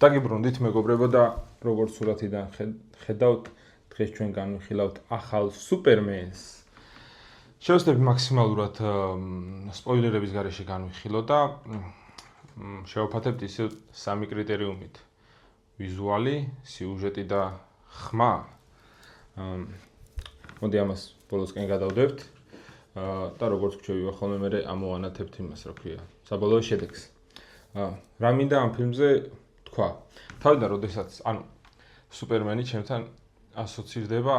დაგიბრუნდით მეგობრებო და როგორც სურათიდან ხედავთ, დღეს ჩვენ განვიხილავთ ახალ სუპერმენს. შევეცდები მაქსიმალურად სპოილერების გარეშე განვიხილო და შევაფათებთ ისე სამი კრიტერიუმით: ვიზუალი, სიუჟეტი და ხმა. მოდი ამას ბოლოსკენ გადავდებთ და როგორც გვჩვევი ხოლმე მე ამოვანათებთ იმას, რა ქვია, საბოლოო შედეგს. რა მინდა ამ ფილმზე თქვა? თავიდან როდესაც სუპერმენი ჩემთან ასოცირდება,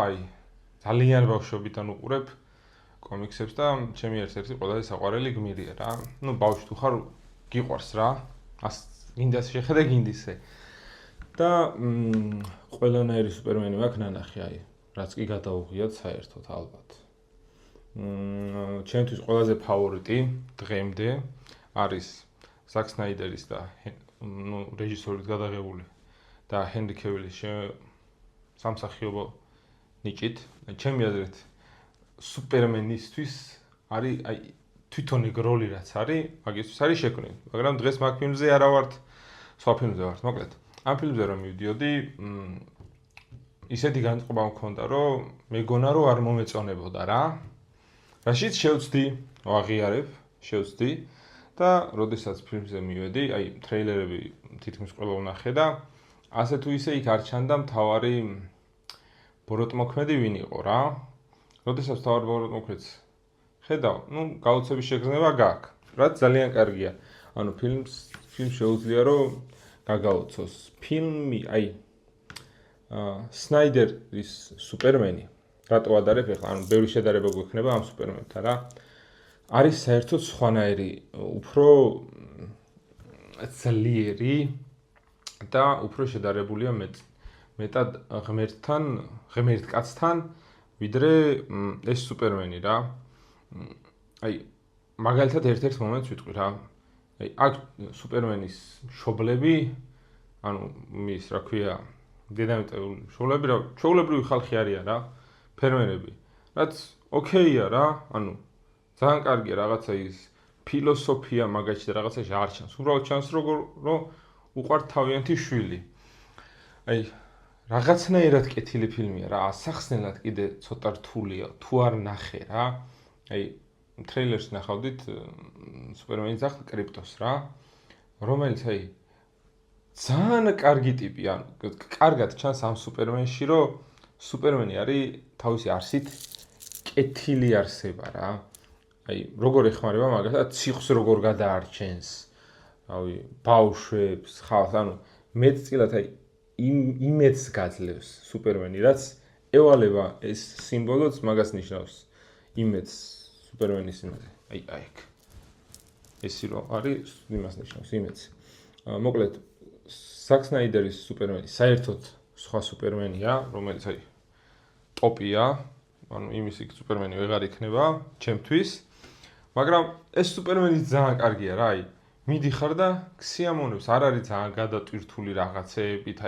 ძალიან ბავშვობიდან უყურებ კომიქსებს და ჩემი ერთ-ერთი ყველაზე საყვარელი გმირია რა. ბავშვი თუ ხარ, გიყვარს რა. გინდა შეხედე, გინდისე. და ყველანაირი სუპერმენი მაქვს ნანახი, რაც კი გადაუღიათ საერთოდ ალბათ. ჩემთვის ყველაზე ფავორიტი დღემდე არის ზაკ სნაიდერის და რეჟისორით გადაღებული და ჰენრი კევილის სამსახიობო ნიჭით. ჩემი აზრით სუპერმენისთვის არის თვითონ ეგ როლი რაც არის, მაგისთვის არის შექმნილი. მაგრამ დღეს მაგ ფილმზე არა ვართ, სხვა ფილმზე ვართ. მოკლედ, ამ ფილმზე რომ მივდიოდი, ისეთი განწყობა მქონდა, რომ მეგონა რომ არ მომეწონებოდა რა. რაშიც შევცდი, ვაღიარებ, შევცდი და როდესაც ფილმზე მივედი, ტრეილერები თითქმის ყველა ვნახე და ასე თუ ისე იქ არ ჩანდა მთავარი ბოროტმოქმედი ვინ იყო რა. როდესაც მთავარ ბოროტმოქმედს ხედავ, გაოცების შეგრძნება გაქვს, რაც ძალიან კარგია. ფილმს შეუძლია რომ გაგაოცოს. ფილმი, სნაიდერის სუპერმენი, რატო ადარებ ახლა, ბევრი შედარება გვექნება ამ სუპერმენთან რა. არის საერთოდ სხვანაირი, უფრო ძლიერი და უფრო შედარებულია მეტად ღმერთ კაცთან, ვიდრე ეს სუპერმენი რა. მაგალითად ერთ-ერთ მომენტს ვიტყვი რა. აქ სუპერმენის მშობლები, მის რა ქვია, დედამიწაზე მშობლები რა, ჩვეულებრივი ხალხი არიან რა, ფერმერები. რაც ოკეია რა, ძალიან კარგია რაღაცა ის ფილოსოფია მაგაში და რაღაცაში არ ჩანს. უბრალოდ ჩანს რომ უყვართ თავიანთი შვილი. რაღაცნაირად კეთილი ფილმია რა, ასახსნელად კიდე ცოტა რთულია, თუ არ ნახე რა. ტრეილერს ნახავდით სუპერმენის ძაღლ კრიპტოს რა, რომელიც ძალიან კარგი ტიპი, კარგად ჩანს ამ სუპერმენში, რომ სუპერმენი არის თავისი არსით კეთილი არსება რა. როგორ ეხმარება მაგალითად ციხვს როგორ გადაარჩენს, ბავშვებს, ხალხს, მეტწილად იმედს გაძლევს სუპერმენი, რაც ევალება ეს სიმბოლოც მაგას ნიშნავს, იმედს სუპერმენის იმაზე. აქ ესი რომ არის, იმას ნიშნავს იმედს. მოკლედ, ზაკ სნაიდერის სუპერმენი საერთოდ სხვა სუპერმენია, რომელიც ტოპია, იმის იქ სუპერმენი ვეღარ იქნება ჩემთვის. მაგრამ ეს სუპერმენი ძალიან კარგია რა, მიდიხარ და ქსიამოვნებს, არ არის ძალიან გადატვირთული რაღაცეებით,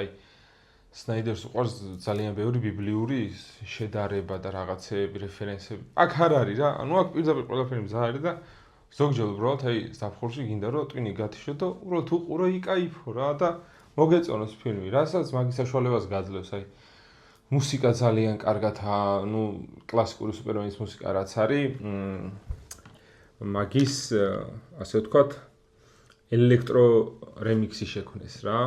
სნაიდერს უყვარს ძალიან ბევრი ბიბლიური შედარება და რაღაცეები, რეფერენსები. აქ არ არის რა, აქ პირდაპირ ყველაფერი მზად არის და ზოგჯერ უბრალოდ ზაფხულში გინდა რომ ტვინი გათიშო და უბრალოდ უყურო, იკაიფო რა და მოგეწონოს ფილმი, რასაც მაგის საშუალებას გაძლევს, მუსიკა ძალიან კარგად, კლასიკური სუპერმენის მუსიკა რაც არის, მაგის, ასე ვთქვათ, ელექტრო რემიქსი შექმნეს რა.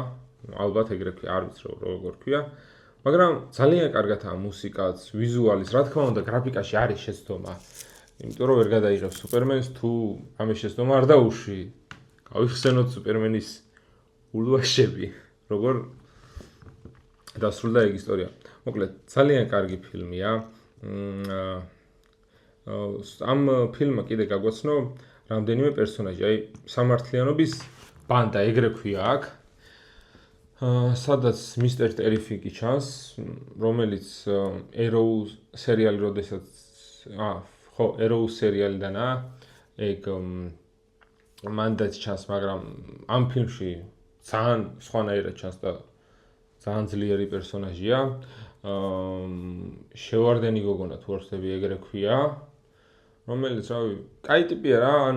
ალბათ ეგრე ქვია, არ ვიცი როგორ ქვია, მაგრამ ძალიან კარგადაა მუსიკაც, ვიზუალის, რა თქმა უნდა, გრაფიკაში არის შეცდომა, იმიტომ რომ ვერ გადაიღებს სუპერმენს, თუ ამის შეცდომა არ დაუშვი, გავიხსენოთ სუპერმენის ულვაშები, როგორ დასრულდა ეგ ისტორია. მოკლედ, ძალიან კარგი ფილმია. ამ ფილმმა კიდე გაგვაცნო რამდენიმე პერსონაჟი, სამართლიანობის ბანდა, ეგრე ქვია აქ. სადაც მისტერ ტერიფიკი ჩანს, რომელიც Arrow სერიალი, როდესაც Arrow სერიალიდანაა, ეგ მანდაც ჩანს, მაგრამ ამ ფილმში ძალიან სხვანაირად ჩანს და ძალიან ძლიერი პერსონაჟია. შევარდენი გოგონა თუ არ ვცდები ეგრე ქვია, რომელიც კაი ტიპია რა,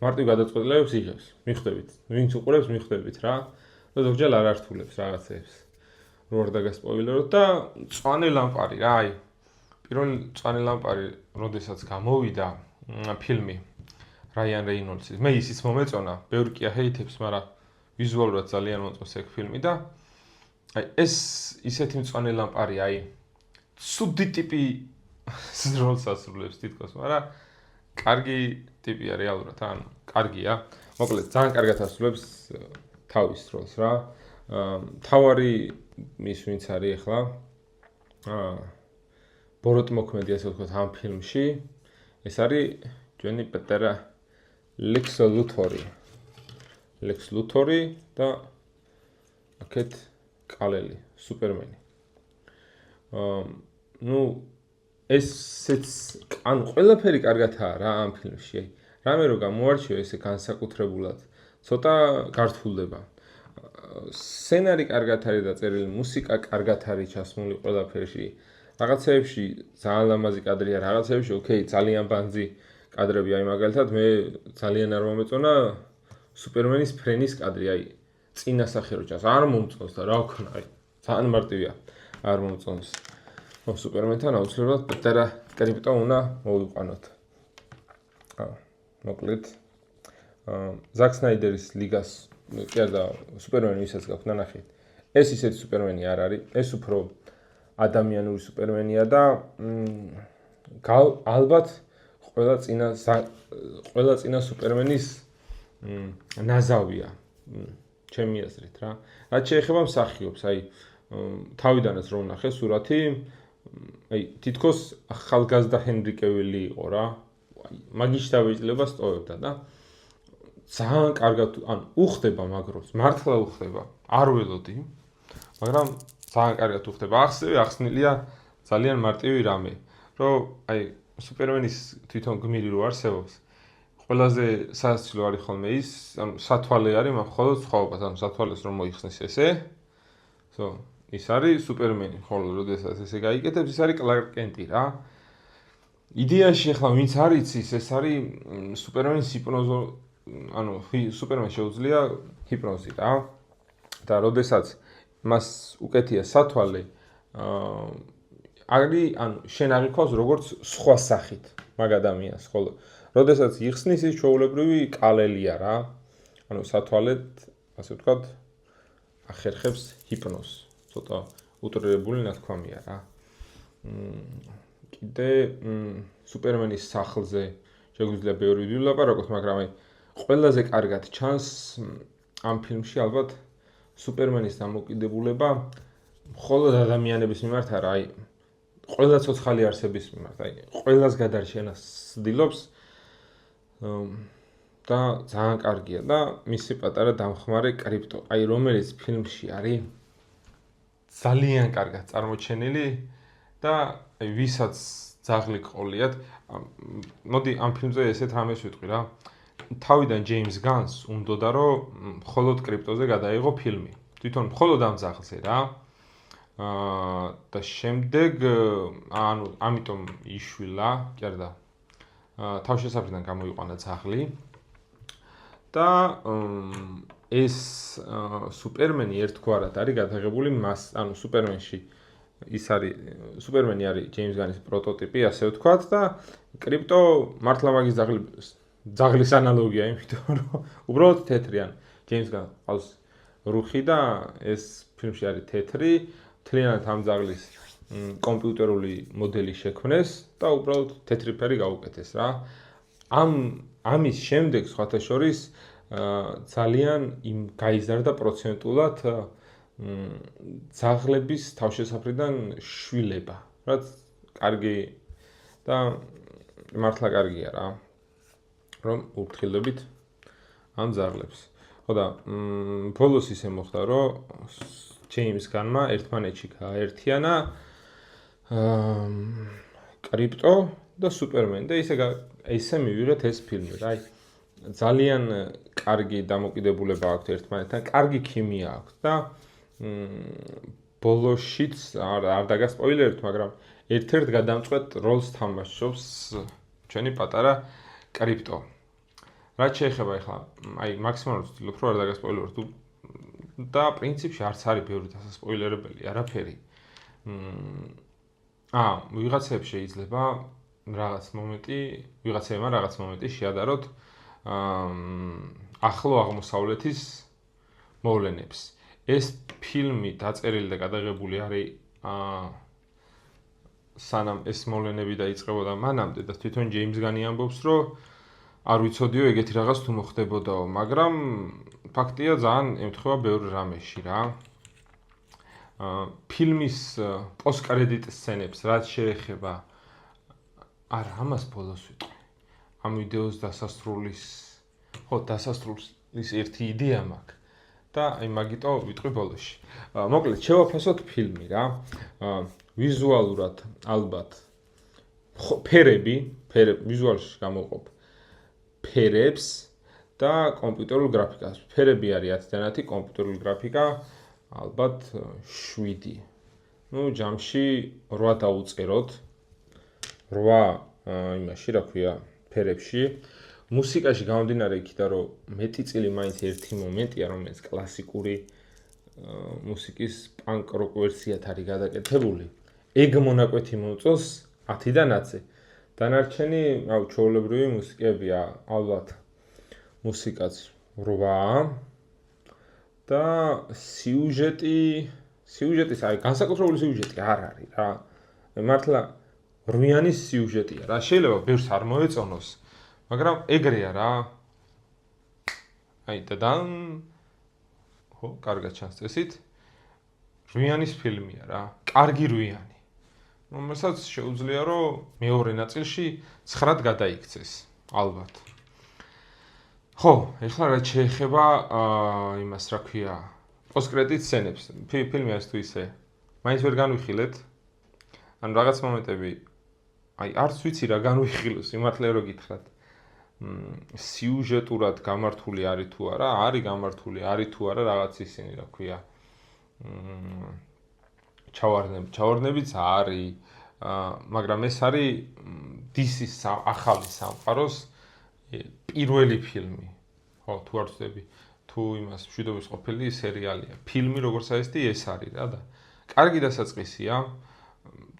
მარტივ გადაწყვეტილებებს იღებს, მიხვდებით, ვინც უყურებს მიხვდებით რა. რომ ზოგჯერ არ ართულებს რაღაცებს. რო არ დაგასპოილეროთ და მწვანე ლამპარი რა, აი. პირველი მწვანე ლამპარი, როდესაც გამოვიდა ფილმი რაიან რეინოლდსის. მე ისიც მომეწონა, ბევრი კი აჰეითებს, მაგრამ ვიზუალურად ძალიან მომწონს ეგ ფილმი და აი ეს ისეთი მწვანე ლამპარი, აი ცუდი ტიპი როლს ასრულებს თითქოს, მაგრამ კარგი ტიპია რეალურად, ანუ კარგია. მოკლედ, ძალიან კარგად ასრულებს თავის როლს რა. თავარი ის ვინც არის ახლა ბოროტმოქმედი ასე ვთქვათ ამ ფილმში, ეს არის ჩვენი პეტერა ლექს ლუთორი და აქეთ კალელი, სუპერმენი. ნუ ესეც ანუ ყველაფერი კარგათაა რა ამ ფილმში. რამე რო გამოარჩიო ესე განსაკუთრებულად, ცოტა გართულდება. სცენარი კარგად არის დაწერილი, მუსიკა კარგად არის ჩასმული ყველაფერში. რაღაცეებში ძალიან ლამაზი კადრია, რაღაცეებში ოკეი, ძალიან ბანძი კადრები, აი მაგალითად მე ძალიან არ მომეწონა სუპერმენის ფრენის კადრი, აი წინა სახე რო ჩანს, არ მომწონს და რა ვქნა, აი ძალიან მარტივია, არ მომწონს. სუპერმენთან აუცილებლად პეტერა კრიპტო უნდა მოვიყვანოთ. მოკლედ ზაკ სნაიდერის ლიგას კი არა სუპერმენი ვისაც გაქვთ ნანახით. ეს ისეთი სუპერმენი არ არის, ეს უფრო ადამიანური სუპერმენია და ალბათ ყველა წინა სუპერმენის ნაზავია, ჩემი აზრით რა. რაც შეეხება მსახიობს, აი თავიდანაც რომ ნახე სურათი, აი თითქოს ახალგაზრდა ჰენრი კევილი იყო რა. მაგის დავეძლება სტოვებდა და ძალიან კარგად ანუ უხდება მაგროს, მართლა უხდება. არ ველოდი, მაგრამ ძალიან კარგად უხდება. ახსნილია ძალიან მარტივი რამე, რომ აი სუპერმენის თვითონ გმირი რო არსებობს, ყველაზე სასაცილო არის ხოლმე ის, ანუ სათვალე არის, მაგრამ მხოლოდ სხვაობას, ანუ სათვალეს რომ მოიხსნეს ესე. ის არის სუპერმენი, ხოლო როდესაც ესე გაიკეთებს, ის არის კლარკ კენტი რა. იდეაში ახლა ვინც არ იცის, ეს არის სუპერმენის ჰიპნოზო, ანუ სუპერმენს შეუძლია ჰიპნოზი რა. და როდესაც მას უკეთია სათვალე, არის, ანუ შენ აღიქვავს როგორც სხვა სახით მაგ ადამიანს, ხოლო როდესაც იხსნის ის ჩვეულებრივი კალელია რა. ანუ სათვალედ, ასე ვთქვათ, ახერხებს ჰიპნოზს. ცოტა უტრირებული ნათქვამია რა. კიდე სუპერმენის სახლზე შეგვიძლია ბევრი ვილაპარაკოთ, მაგრამ აი ყველაზე კარგად ჩანს ამ ფილმში ალბათ სუპერმენის დამოკიდებულება მხოლოდ ადამიანების მიმართ არა, აი ყველა ცოცხალი არსების მიმართ, აი ყველას გადარჩენას ცდილობს და ძალიან კარგია და მისი პატარა დამხმარე კრიპტო, აი რომელიც ფილმში არის ძალიან კარგად წარმოჩენილი და ვისაც ძაღლი ყოლიათ, მოდი ამ ფილმზე ესეთ რამეს ვიტყვი რა. თავიდან ჯეიმს განს უნდოდა რომ მხოლოდ კრიპტოზე გადაიღო ფილმი. თვითონ მხოლოდ ამ ძაღლზე რა. და შემდეგ ანუ ამიტომ იშვილა, კი არა და თავშესაფრიდან გამოიყვანა ძაღლი. და ეს სუპერმენი ერთგვარად არის გადაღებული მას, ანუ სუპერმენში ის არის სუპერმენი არის ჯეიმს განის პროტოტიპი, ასე ვთქვათ და კრიპტო მართლა მაგის ძაღლის ანალოგია, იმიტომ რომ უბრალოდ თეთრი, ან ჯეიმს გან ყავს რუხი და ეს ფილმში არის თეთრი, მთლიანად ამ ძაღლის კომპიუტერული მოდელი შექმნეს და უბრალოდ თეთრი ფერი გაუკეთეს რა. ამის შემდეგ სხვათა შორის ძალიან გაიზარდა პროცენტულად ძაღლების თავშესაფრიდან შვილება, რაც კარგი და მართლა კარგია რა, რომ ურთხილდებით ამ ძაღლებს. ხო და ბოლოს ისე მოხდა, რომ ჯეიმს განმა ერთმანეთში გააერთიანა კრიპტო და სუპერმენი და ისე მივიღეთ ეს ფილმი რა. ძალიან კარგი დამოკიდებულება აქვს ერთმანეთთან, კარგი ქიმია აქვს და ბოლოშიც არ დაგასპოილერეთ, მაგრამ ერთ-ერთ გადამწყვეტ როლს თამაშობს ჩვენი პატარა კრიპტო. რაც შეეხება ახლა, აი მაქსიმალურად ვცდილობ რომ არ დაგასპოილეროთ. და პრინციპში არც არის ბევრი დასასპოილერებელი არაფერი. ვიღაცებს შეიძლება ვიღაცებმა რაღაც მომენტი შეადაროთ ახლო აღმოსავლეთის მოვლენებს. ეს ფილმი დაწერილი და გადაღებული არის სანამ ეს მოვლენები დაიწყებოდა მანამდე და თვითონ ჯეიმს განი ამბობს, რომ არ ვიცოდიო ეგეთი რაღაც თუ მოხდებოდაო, მაგრამ ფაქტია ძალიან ემთხვევა ბევრ რამეში რა. ფილმის პოსტკრედიტ სცენებს რაც შეეხება ამას ბოლოს ვიტყვი. ამ ვიდეოს დასასრულის ერთი იდეა მაქვს და მაგიტო ვიტყვი ბოლოში. მოკლედ შევაფასოთ ფილმი რა. ვიზუალურად ალბათ ფერები ვიზუალში გამოვყოფ ფერებს და კომპიუტერულ გრაფიკას. ფერები არის 10-დან 10, კომპიუტერული გრაფიკა ალბათ 7. ჯამში 8 დაუწეროთ. 8 იმაში, რა ქვია, ფერებში. მუსიკაში გამომდინარე იქიდან, რომ მეტი წილი მაინც ერთი მომენტია, რომელიც კლასიკური მუსიკის პანკ როკ ვერსიად არის გადაკეთებული. ეგ მონაკვეთი მოუწოს 10-დან 10-ზე. დანარჩენი, ჩვეულებრივი მუსიკებია, ალბათ მუსიკაც 8 და სიუჟეტის განსაკუთრებული სიუჟეტი არ არის რა. მართლა რვიანის სიუჟეტია რა. შეიძლება ბევრს არ მოეწონოს, მაგრამ ეგრეა რა. დადან კარგად ჩანს წესით. რვიანის ფილმია რა. კარგი რვიანი. რომელსაც შეუძლია რომ მეორე ნაწილში 9-ად გადაიქცეს, ალბათ. ხო, ეხლა რა შეეხება იმას, რა ქვია, პოსტკრედიტ სცენებს. ფილმი არის თუ ისე. მაინც ვერ განვიხილეთ. ანუ რაღაც მომენტები არც ვიცი რა განვიხილოს, იმართლე რო გითხრათ. სიუჟეტურად გამართული არის თუ არა, არის გამართული, არის თუ არა რაღაც ისინი, რა ქვია. ჩავარდნებიც არის, მაგრამ ეს არის DC-ის ახალი სამყაროს პირველი ფილმი. ხო, თუ არ ვწდები, თუ იმას მშვიდობის ყოფილი სერიალია. ფილმი როგორც აესტი ეს არის რა და კარგი დასაწყისია.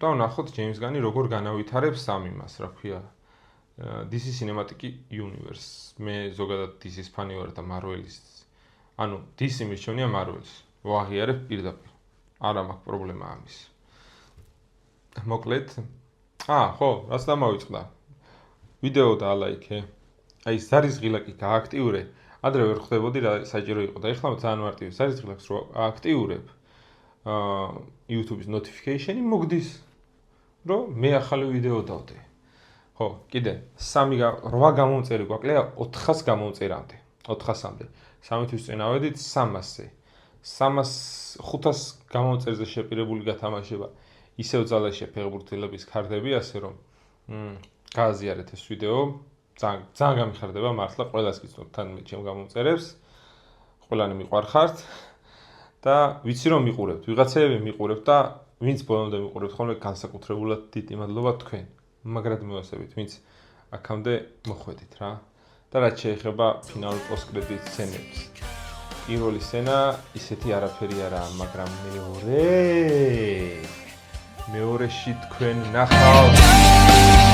და ვნახოთ ჯეიმს განი როგორ განავითარებს ამ იმას, რა ქვია. DC Cinematic Universe. მე ზოგადად DC-ის ფანი ვარ და Marvel-ის. ანუ DC მირჩევნია Marvel-ს. ვაღიარებ პირდაპირ. არა მაქვს პრობლემა ამის. მოკლედ. ხო, რაც დამავიწყდა. ვიდეო დაალაიქე. ზარის ღილაკი გააქტიურე. ადრე ვერ ხვდებოდი რა საჭირო იყო და ეხლა ძალიან მარტივი. ზარის ღილაკს რო აქტიურებ, YouTube-ის notification-ი მოგდის, რომ მე ახალი ვიდეო დავდე. ხო, კიდე 8 გამომწერი გვაკლია 400 გამომწერამდე. 400-მდე. 3 თვის წინ ავედით 300-ზე. 500 გამომწერზე შეპირებული გათამაშება. ისევ ძალაშია ფეხბურთელების ქარდები, ასე რომ გააზიარეთ ეს ვიდეო. ძალიან გამიხარდება მართლა ყველას გიცნობ თან მე ჩემ გამომწერებს. ყველანი მიყვარხართ და ვიცი რომ მიყურებთ. ვიღაცები მიყურებთ და ვინც ბოლომდე მიყურებთ ხოლმე განსაკუთრებულად დიდი მადლობა თქვენ. მაგრად მევასებით, ვინც აქამდე მოხვედით რა. და რაც შეეხება ფინალურ პოსტკრედიტ სცენებს. პირველი სცენა ისეთი არაფერი არა, მაგრამ მეორეში თქვენ ნახავთ